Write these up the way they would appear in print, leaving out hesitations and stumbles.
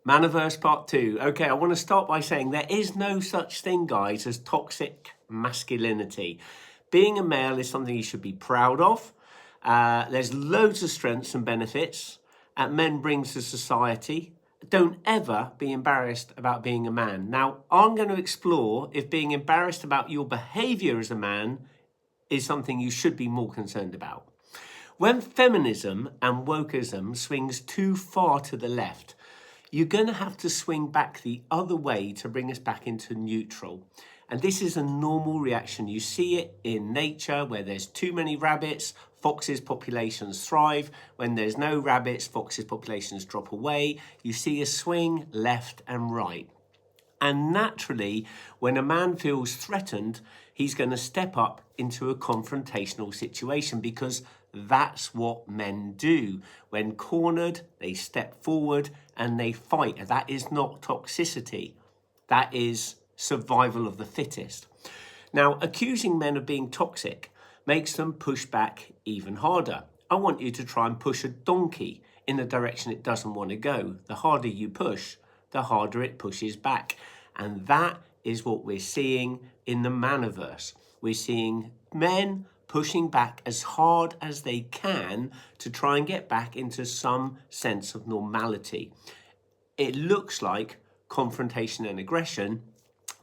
Manoverse part 2. Okay, I want to start by saying there is no such thing, guys, as toxic masculinity. Being a male is something you should be proud of. There's loads of strengths and benefits men brings to society. Don't ever be embarrassed about being a man. Now, I'm going to explore if being embarrassed about your behavior as a man is something you should be more concerned about. When feminism and wokeism swings too far to the left, you're going to have to swing back the other way to bring us back into neutral. And this is a normal reaction. You see it in nature where there's too many rabbits, foxes' populations thrive. When there's no rabbits, foxes' populations drop away. You see a swing left and right. And naturally, when a man feels threatened, he's going to step up into a confrontational situation because that's what men do. When cornered, they step forward and they fight. That is not toxicity. That is survival of the fittest. Now, accusing men of being toxic makes them push back even harder. I want you to try and push a donkey in the direction it doesn't want to go. The harder you push, the harder it pushes back. And that is what we're seeing in the Manoverse. We're seeing men pushing back as hard as they can to try and get back into some sense of normality. It looks like confrontation and aggression,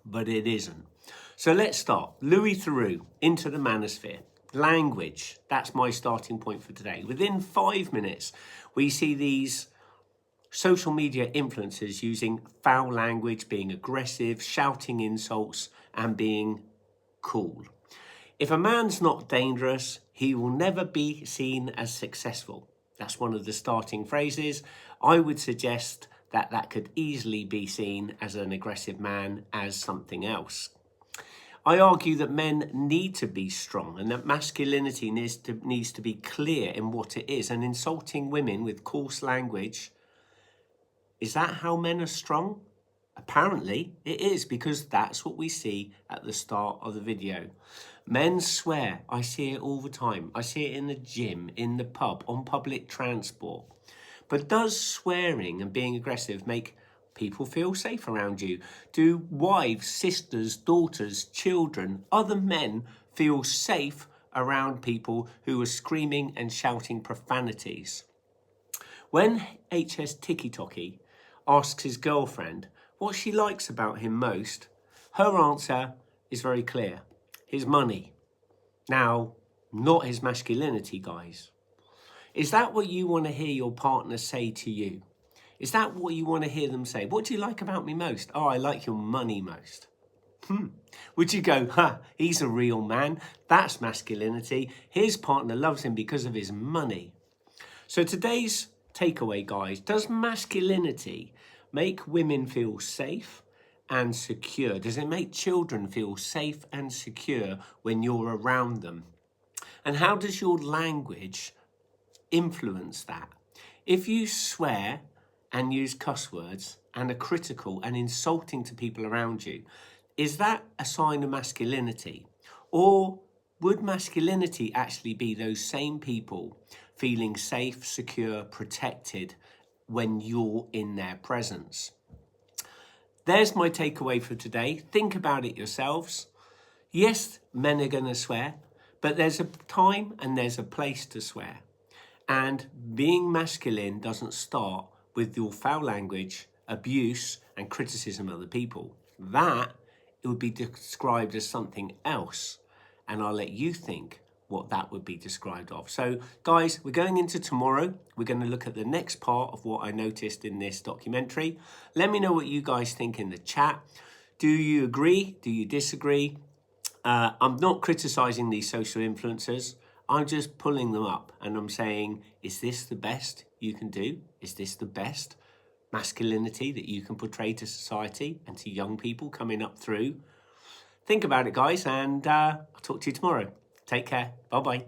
but it isn't. So let's start. Louis Theroux, into the manosphere. Language, that's my starting point for today. Within 5 minutes, we see these social media influencers using foul language, being aggressive, shouting insults, and being cool. If a man's not dangerous, he will never be seen as successful. That's one of the starting phrases. I would suggest that that could easily be seen as an aggressive man as something else. I argue that men need to be strong and that masculinity needs to be clear in what it is. And insulting women with coarse language, is that how men are strong? Apparently it is, because that's what we see at the start of the video. Men swear. I see it all the time. I see it in the gym, in the pub, on public transport. But does swearing and being aggressive make people feel safe around you? Do wives, sisters, daughters, children, other men feel safe around people who are screaming and shouting profanities? When HS Tiki Toki asks his girlfriend what she likes about him most, her answer is very clear. His money. Now, not his masculinity, guys. Is that what you want to hear your partner say to you? Is that what you want to hear them say? What do you like about me most? Oh, I like your money most. Would you go, he's a real man. That's masculinity. His partner loves him because of his money. So today's takeaway, guys, does masculinity make women feel safe and secure? Does it make children feel safe and secure when you're around them? And how does your language influence that? If you swear and use cuss words and are critical and insulting to people around you, is that a sign of masculinity? Or would masculinity actually be those same people feeling safe, secure, protected when you're in their presence? There's my takeaway for today. Think about it yourselves. Yes, men are going to swear, but there's a time and there's a place to swear. And being masculine doesn't start with your foul language, abuse, and criticism of other people. That it would be described as something else. And I'll let you think what that would be described of. So guys, we're going into tomorrow. We're going to look at the next part of what I noticed in this documentary. Let me know what you guys think in the chat. Do you agree? Do you disagree? I'm not criticizing these social influencers. I'm just pulling them up and I'm saying, is this the best you can do? Is this the best masculinity that you can portray to society and to young people coming up through? Think about it, guys, and I'll talk to you tomorrow. Take care. Bye-bye.